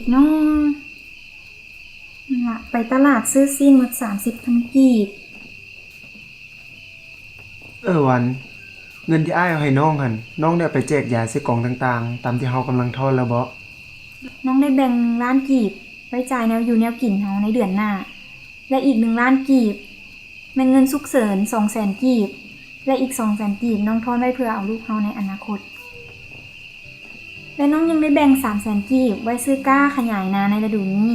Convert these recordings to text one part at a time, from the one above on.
กเนาะไปตลาดซื้อซีนหมด30,000 กีบวันเงินที่อ้ายเอาให้น้องหันน้องได้ไปแจกยาใส่กล่องต่างๆตามที่เฮากำลังทอนแล้วบ่น้องได้แบ่ง1 ล้านกีบไว้จ่ายแนวอยู่แนวกินเฮาในเดือนหน้าและอีก1 ล้านกีบแม่นเงินฉุกเฉิน200,000 กีบและอีก200,000 กีบน้องทอนไว้เพื่อเอาลูกเฮาในอนาคตและน้องยังได้แบ่ง300,000 กีบไว้ซื้อก้าขยายนาในฤดูนี้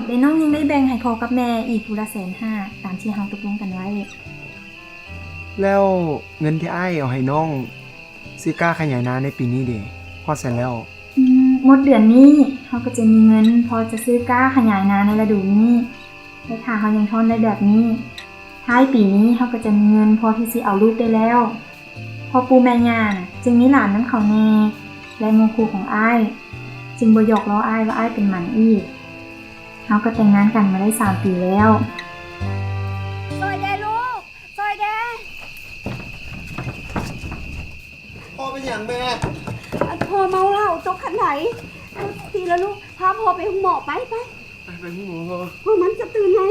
และน้องยังได้แบ่งให้พ่อกับแม่อีกผู้ละ150,000ตามที่เฮาตกลงกันไว้แล้วเงินที่อ้ายเอาให้น้องซื้อกล้าขยายนาในปีนี้เด้พอเสร็จแล้วหมดเดือนนี้เฮาก็จะมีเงินพอจะซื้อก้าขยายนาในฤดูนี้และถ้าเฮายังทอนได้แบบนี้ท้ายปีนี้เฮาก็จะมีเงินพอที่สิเอาลูกได้แล้วพอปู่แม่ย่าจึงมีหลานนำเขาแน่และงงครูของอ้ายจึงบ่หยอกล้ออ้ายว่าอ้ายเป็นหมันอีกเฮาก็แต่งงานกันมาได้3 ปีแล้วซอยแดลูกซอยแดพ่อเป็นหยังแม่พ่อเมาเหล้าตกขันไหนตีแล้วลูกพาพ่อไปหมอไปไปหมอพ่อมันจะตื่นไหม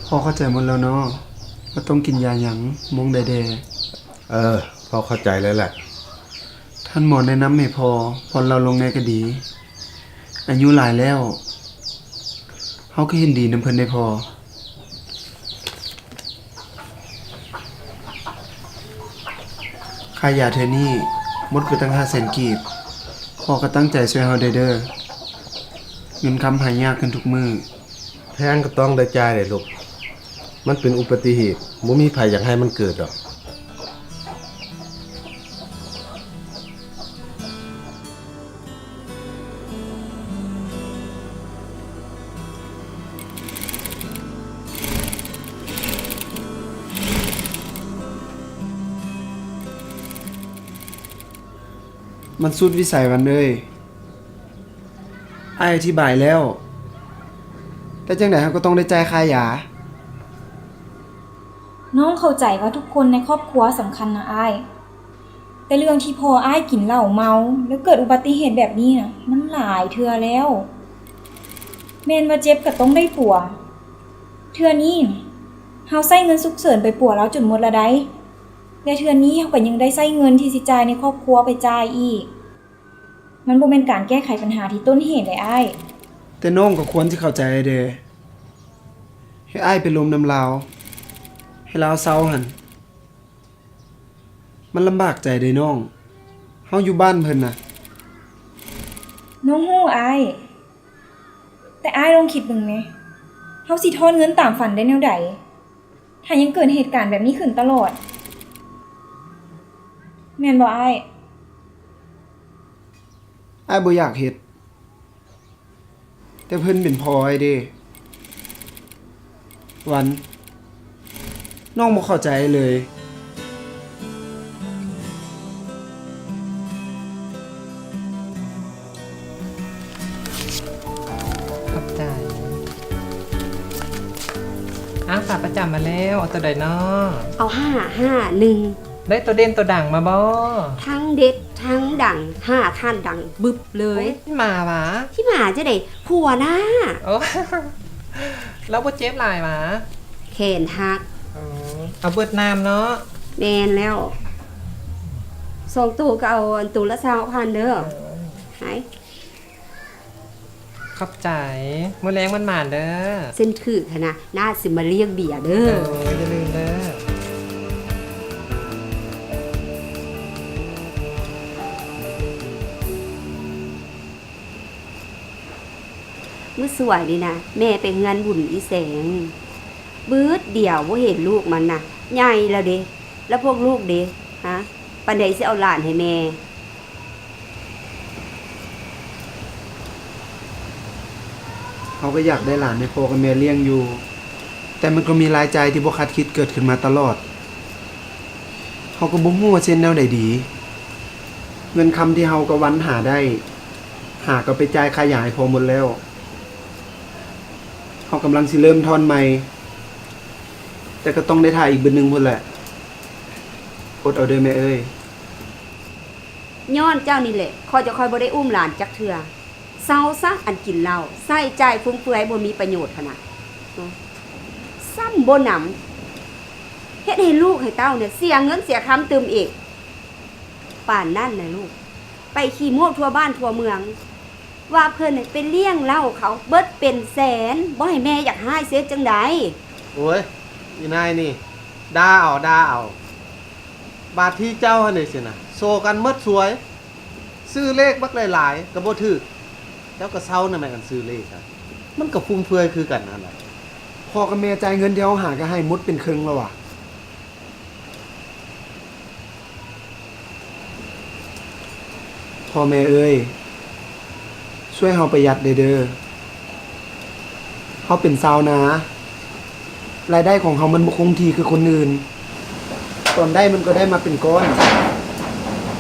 พ่อเข้าใจหมดแล้วเนาะว่าต้องกินยาหยังมงใดพ่อเข้าใจแล้วแหละท่านหมอแนะนำให้พอเราลงในก็ดีอายุหลายแล้วเฮาก็เห็นดีนำเพิ่นได้พอค่ายาเธอนี่หมดไปตั้ง500,000 กีบพ่อก็ตั้งใจช่วยเฮาเด้อเงินคำหายากขึ้นทุกมื้อแพงก็ต้องได้จ่ายเลยลูกมันเป็นอุบัติเหตุบ่มีไผอยากให้มันเกิดดอกมันสุดวิสัยวันเลยอ้ายอธิบายแล้วแต่จังได๋เฮาก็ต้องได้จ่ายค่ายาน้องเข้าใจว่าทุกคนในครอบครัวสำคัญนะอ้ายแต่เรื่องที่พ่ออ้ายกินเหล้าเมาแล้วเกิดอุบัติเหตุแบบนี้น่ะมันหลายเทื่อแล้วแม่นว่าเจ็บก็ต้องได้ปัวเทื่อนี้เฮาใช้เงินฉุกเฉินไปปัวแล้วจนหมดละได้และเทื่อนี้เฮาก็ยังได้ใช้เงินที่สิจ่ายในครอบครัวไปจ่ายอีกมันบ่แม่นการแก้ไขปัญหาที่ต้นเหตุเลยอ้ายแต่น้องก็ควรสิเข้าใจเด้ให้อ้ายไปลมน้ำลาวให้ลาวเซาหั่นมันลำบากใจเด้น้องเฮาอยู่บ้านเพิ่นน่ะน้องฮู้อ้ายแต่อ้ายลองคิดเบิ่งแหมเฮาสิทอนเงินตามฝันได้แนวใดถ้ายังเกิดเหตุการณ์แบบนี้ขึ้นตลอดแม่นบ่อ้ายบ่อยากเฮ็ดแต่เพิ่นเป็นพ่ออ้ายเด้วันน้องบ่เข้าใจเลยขอบใจฝากประจำมาแล้วเอาตัวใดน้อเอา551ได้ตัวเด่นตัวดังมาบ่ทั้งเด็ดทั้งดัง5ท่านดังบึบเลยมาวะที่มาจะได้ผัวนะโอ้แล้วบ่เจ็บหลายหมาแขนหักเอาเบิดน้ำเนาะแม่นแล้ว2ตู้ก็เอาตู้ละ20,000เด้อหายขอบใจมื้อแลงมันหมานเด้อเส้นถือค่ะนะน่าสิมาเลี้ยงเบียร์เด้ออย่าลืมเด้อมื้อสวยนี่นะแม่ไปเฮือนบุญอีแสงบืดเดี่ยวบ่เห็นลูกมันน่ะใหญ่แล้วเด้แล้วพวกลูกเด้ฮะปานใดสิเอาหลานให้แม่เขาก็อยากได้หลานให้พ่อกับแม่เลี้ยงอยู่แต่มันก็มีรายจ่ายที่บ่คาดคิดเกิดขึ้นมาตลอด เฮาก็บ่ฮู้ว่าเช่นแนวใดดี เงินคำที่เฮาก็วันหาได้ หาก็ไปจ่ายค่ายาให้พอหมดแล้วเฮากำลังสิเริ่มทอนใหม่ แต่ก็ต้องได้ถ่ายอีกเบิดหนึงพุ่นแหละอดเอาเด้อแม่เอ้ย ย้อนเจ้านี่แหละคอยจะคอยบ่ได้อุ้มหลานจักเทื่อเซาซะอันกินเหล้าใส่ใจฟุ่มเฟือยบ่มีประโยชน์ขนาดซ้ำบ่หนำเฮ็ดให้ลูกให้เต้าเนี่ยเสียเงินเสียคำเติมอีกป่านนั่นน่ะลูกไปขี่มวกทั่วบ้านทั่วเมือง ว่าเพิ่นน่ะไปเลี้ยงเหล้าเขาเบิดเป็นแสนบ่ให้แม่อยากหายเสียจังใด โอ้ยอีนายนี่ด่าเอาบาดที่เจ้าหั่นนี่สินะโซกันหมดสวย ซื้อเลขบักหลายๆก็บ่ถูกเจ้าก็เซานั่นแม่กันซื้อเลขอะมันก็ฟุ่มเฟือยคือกันนั่นแหละ พ่อกับแม่จ่ายเงินที่เฮาหาก็ให้หมดเป็นครึ่งแล้วว่ะพ่อแม่เอ้ยช่วยเฮาประหยัดเด้อเฮาเป็นชาวนา รายได้ของเฮามันบ่คงที่คือคนอื่น ตอนได้มันก็ได้มาเป็นก้อน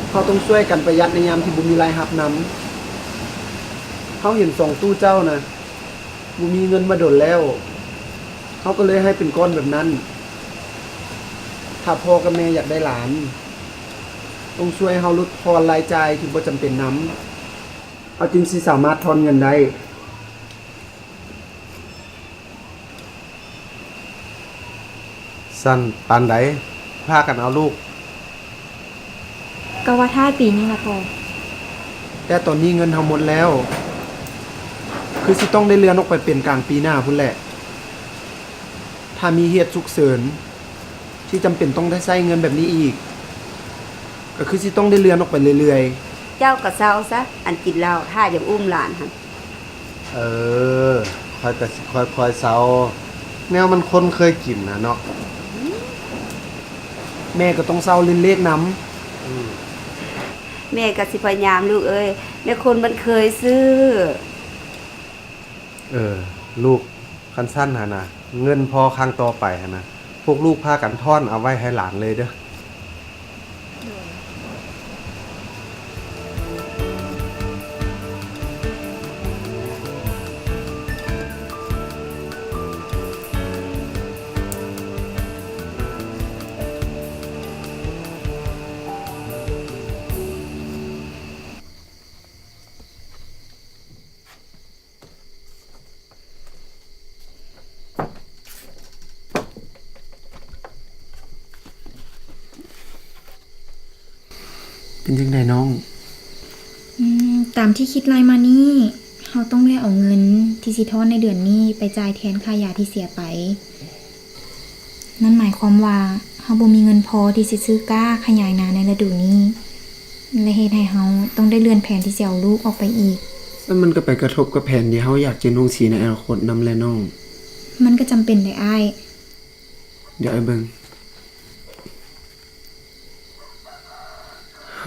เฮาต้องช่วยกันประหยัดในยามที่บ่มีรายรับนำเฮาเห็น2ตู้เจ้านะบ่มีเงินมาดนแล้วเฮาก็เลยให้เป็นก้อนแบบนั้น ถ้าพ่อกับแม่อยากได้หลาน ต้องช่วยเฮาลดทอนรายจ่ายที่บ่จำเป็นนำเอาจึงสิสามารถทอนเงินได้ สั้นปานใดพากันเอาลูก ก็ว่าท้ายปีนี้ละพอ แต่ตอนนี้เงินเฮาหมดแล้ว คือสิต้องได้เลื่อนออกไปเป็นกลางปีหน้าพุ่นแหละ ถ้ามีเหตุฉุกเฉินที่จำเป็นต้องได้ใช้เงินแบบนี้อีก ก็คือสิต้องได้เลื่อนออกไปเรื่อย เจ้าก็เซาซะอันกินเหล้าถ้าอยากอุ้มหลานหั่น เออคอยก็สิคอยเซาแนวมันคนเคยกินนะเนาะ ๆ แม่ก็ต้องเศร้าเล่นเลขนำ แม่ก็สิพยายามลูกเอ้ยในคนมันเคยซื้อ ลูกคันสั้นหะนะเงินพอครั้งต่อไปหะนะพวกลูกพากันท่อนเอาไว้ให้หลานเลยเด้อ เป็นจังไดน้อง ตามที่คิดรายมานี่เราต้องได้เอาเงินที่สิทอนในเดือนนี้ไปจ่ายแทนค่ายาที่เสียไป นั่นหมายความว่าเราบ่มีเงินพอที่สิซื้อก้าขยายนาในฤดูนี้และเฮ็ดให้เราต้องได้เลื่อนแผนที่สิเอาลูกออกไปอีก แล้วมันก็ไปกระทบกับแผนที่เฮาอยากจะนุ่งสีในอนาคตนำแลน้อง มันก็จำเป็นได้อ้าย เดี๋ยวไอ้เบิง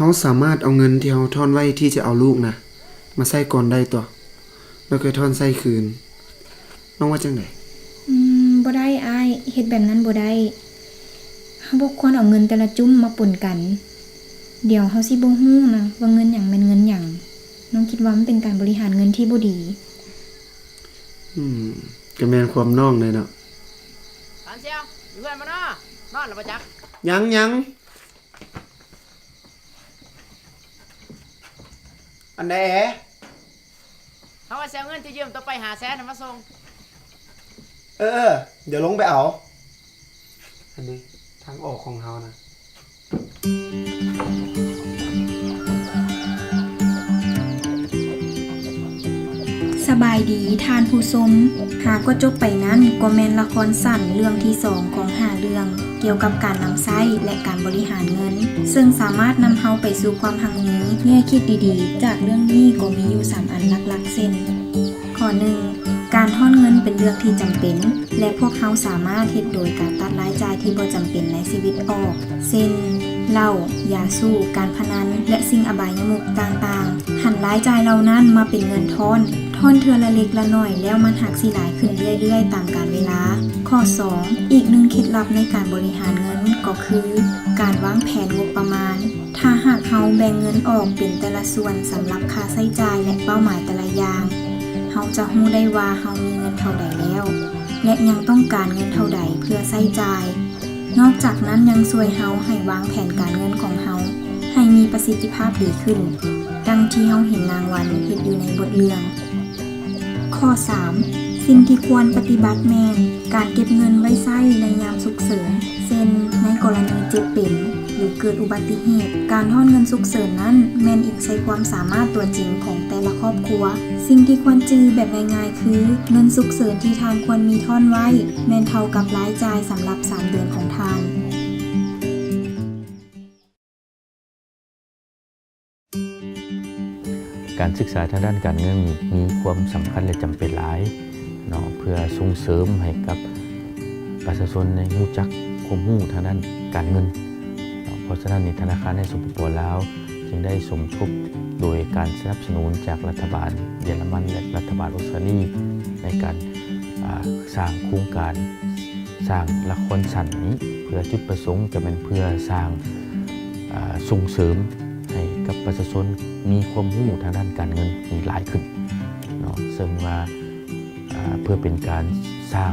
เฮาสามารถเอาเงินที่เฮาทอนไว้ที่จะเอาลูกนะมาใช้ก่อนได้ตัวแล้วค่อยทอนใช้คืน น้องว่าจังได๋ บ่ได้อ้ายเฮ็ดแบบนั้นบ่ได้เฮาบ่ควรเอาเงินแต่ละจุ้มมาปนกัน เดี๋ยวเฮาสิบ่ฮู้นะว่าเงินหยังแม่นเงินหยังน้องคิดว่ามันเป็นการบริหารเงินที่บ่ดี ก็แม่นความน้องเลยเนาะ ตานเชียวอยู่เพื่อนมาเนาะนอนหรือปะจ๊ะ ยังอันใดแอ เขาว่าเสียเงินที่ยืมตัวไปหาแสนน่ะมาส่ง เออ เดี๋ยวลงไปเอา อันนี้ทางออกของเฮานะ สบายดีทานผู้ชมหากก็จบไปนั้นก็แม่นละครสั้นเรื่องที่2ของ5เรื่อง เกี่ยวกับการนำไส้และการบริหารเงิน ซึ่งสามารถนำเฮาไปสู่ความหังนี้แง่คิดดีๆ จากเรื่องนี้ก็มีอยู่3อันหลักๆเช่นข้อ 1. การทอนเงินเป็นเรื่องที่จำเป็น และพวกเฮาสามารถเฮ็ดโดยการตัดรายจ่ายที่บ่จำเป็นในชีวิตออกเช่นเหล้ายาสูบการพนันและสิ่งอบายมุขต่างๆหันรายจ่ายเหล่านั้นมาเป็นเงินทอน ทอนเทือละเล็กละน้อยแล้วมันหักสิหลายขึ้นเรื่อยๆตามกาลเวลาข้อ 2 อีกหนึ่งเคล็ดลับในการบริหารเงินก็คือ การวางแผนงบประมาณถ้าหากเฮาแบ่งเงินออกเป็นแต่ละส่วนสำหรับค่าใช้จ่ายและเป้าหมายแต่ละอย่างเฮาจะรู้ได้ว่าเฮามีเงินเท่าใดแล้วและยังต้องการเงินเท่าใดเพื่อใช้จ่ายนอกจากนั้นยังช่วยเฮาให้วางแผนการเงินของเฮาให้มีประสิทธิภาพดีขึ้นดังที่เฮาเห็นนางวันเฮ็ดอยู่ในบทเรื่องข้อ 3 สิ่งที่ควรปฏิบัติแม่นการเก็บเงินไว้ใช้ในยามฉุกเฉินเช่นในกรณีเจ็บเป็นหรือเกิดอุบัติเหตุการทอนเงินฉุกเฉินนั้นแม่นอีกใช้ความสามารถตัวจริงของแต่ละครอบครัวสิ่งที่ควรจือแบบง่ายๆคือเงินฉุกเฉินที่ทานควรมีท่อนไว้แม่นเท่ากับรายจ่ายสำหรับ3 เดือนของทานการศึกษาทางด้านการเงินมีความสำคัญและจำเป็นหลายเนาะเพื่อส่งเสริมให้กับประชาชนในรู้จักความรู้ทางด้านการเงินเนาะเพราะฉะนั้นธนาคารในสปป.ลาวจึงได้สมทบโดยการสนับสนุนจากรัฐบาลเยอรมันและรัฐบาลออสเตรเลียในการสร้างโครงการสร้างละครสั้นนี้เพื่อจุดประสงค์จะเป็นเพื่อสร้างส่งเสริมให้กับประชาชนมีความรู้ทางด้านการเงินมีหลายขึ้นเนาะซึ่งว่าเพื่อเป็นการสร้าง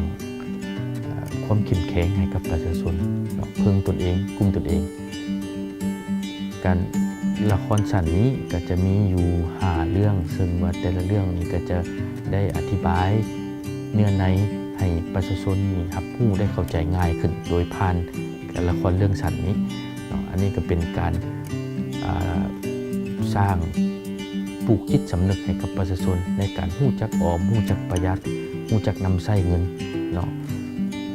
ความเข้มแข็งให้กับประชาชนเนาะพึ่งตนเองกุ้มตนเองการละครสั้นนี้ก็จะมีอยู่5เรื่องซึ่งว่าแต่ละเรื่องนี้ก็จะได้อธิบายเนื้อในให้ประชาชนมีรับรู้ได้เข้าใจง่ายขึ้นโดยผ่านละครเรื่องสั้นนี้เนาะอันนี้ก็เป็นการสร้างปลูกจิตสำนึกให้กับประชาชนในการรู้จักออมรู้จักประหยัดรู้จักนำใช้เงินเนาะ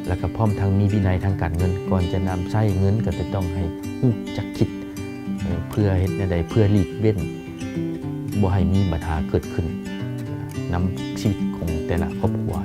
แล้วก็พร้อมทั้งมีวินัยทางการเงินก่อนจะนำใช้เงินก็จะต้องให้รู้จักคิดเพื่อเฮ็ดใดเพื่อหลีกเว้นบ่ให้มีปัญหาเกิดขึ้นนำชีวิตของแต่ละครอบครัว